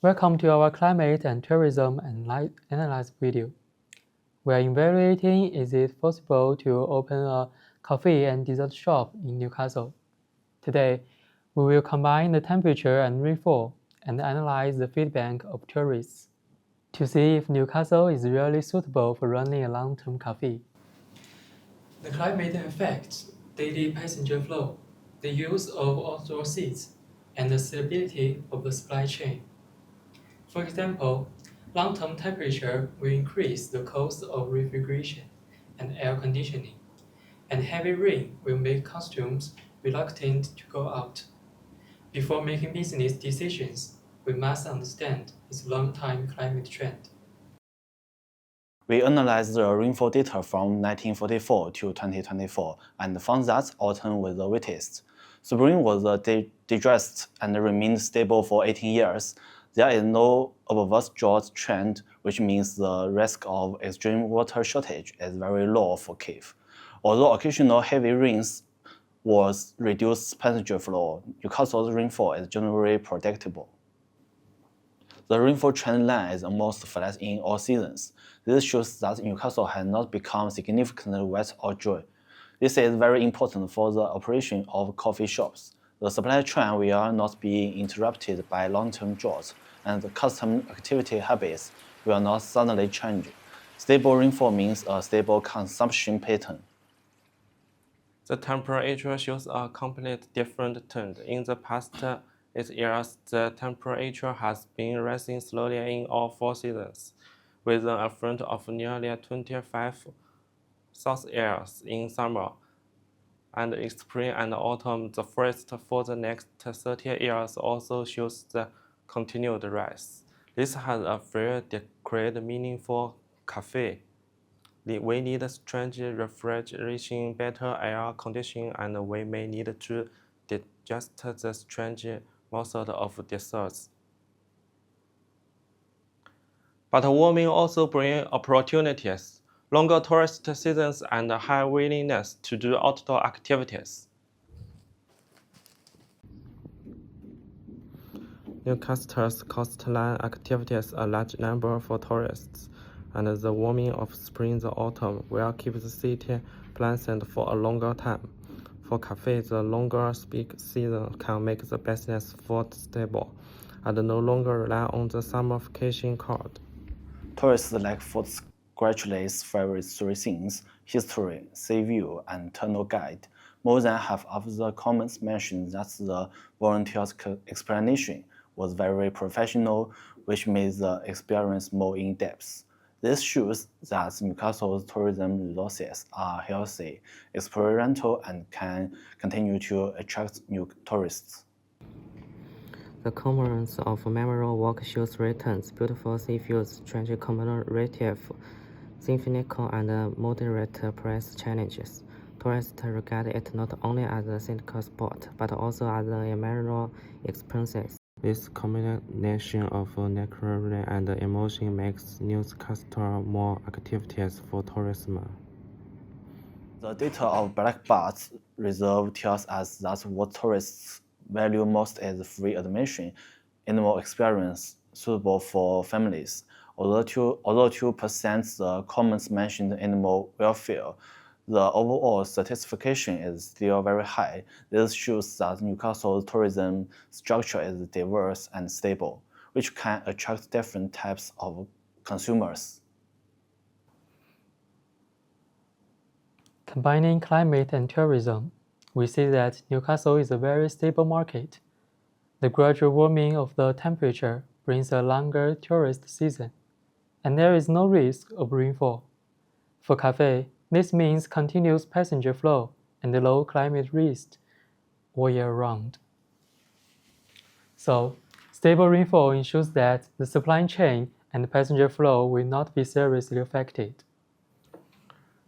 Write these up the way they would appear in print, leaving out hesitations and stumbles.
Welcome to our climate and tourism analysis video. We are evaluating is it possible to open a coffee and dessert shop in Newcastle. Today, we will combine the temperature and rainfall and analyze the feedback of tourists to see if Newcastle is really suitable for running a long-term cafe. The climate affects daily passenger flow, the use of outdoor seats, and the stability of the supply chain. For example, long-term temperature will increase the cost of refrigeration and air conditioning, and heavy rain will make customers reluctant to go out. Before making business decisions, we must understand its long-time climate trend. We analyzed the rainfall data from 1944 to 2024 and found that autumn was the wettest. Spring was the depressed and remained stable for 18 years. There is no obverse drought trend, which means the risk of extreme water shortage is very low for cave. Although occasional heavy rains was reduced passenger flow, Newcastle's rainfall is generally predictable. The rainfall trend line is almost flat in all seasons. This shows that Newcastle has not become significantly wet or dry. This is very important for the operation of coffee shops. The supply chain will not be interrupted by long-term drought, and the customer activity habits will not suddenly change. Stable rainfall means a stable consumption pattern. The temperature shows a complete different trend. In the past 8 years, the temperature has been rising slowly in all 4 seasons, with an average of nearly 25 Celsius years in summer. And in spring and autumn, the forecast for the next 30 years also shows the continued rise. This has a very decreed meaning for cafe. We need strange refrigeration, better air conditioning, and we may need to digest the strange method of desserts. But warming also brings opportunities, longer tourist seasons, and high willingness to do outdoor activities. Newcastle's coastline activities a large number for tourists, and the warming of spring and autumn will keep the city pleasant for a longer time. For cafes, the longer peak season can make the business more stable and no longer rely on the summer vacation card. Tourists like food gradually favorite 3 things: history, sea view, and tunnel guide. More than half of the comments mentioned that the volunteer's explanation was very professional, which made the experience more in-depth. This shows that Newcastle's tourism resources are healthy, experiential, and can continue to attract new tourists. The commemoration of Memorial Walk shows returns, beautiful sea views, strange commemorative, symphonical, and moderate price challenges. Tourists regard it not only as a cynical spot, but also as an immeasurable experience. This combination of natural and emotion makes Newcastle more activities for tourism. The data of Blackbird's reserve tells us that what tourists value most is free admission, animal experience suitable for families. Although 2% the comments mentioned animal welfare, the overall satisfaction is still very high. This shows that Newcastle's tourism structure is diverse and stable, which can attract different types of consumers. Combining climate and tourism, we see that Newcastle is a very stable market. The gradual warming of the temperature brings a longer tourist season, and there is no risk of rainfall. For cafe, this means continuous passenger flow and low climate risk all year round. So, stable rainfall ensures that the supply chain and passenger flow will not be seriously affected.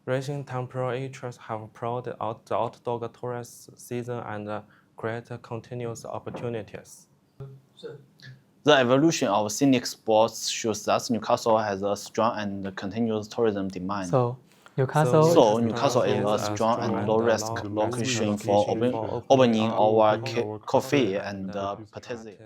Rising temperatures have proud out the outdoor tourist season and create continuous opportunities. The evolution of scenic sports shows that Newcastle has a strong and continuous tourism demand. So, Newcastle is a strong and low-risk location for opening our coffee and patisserie.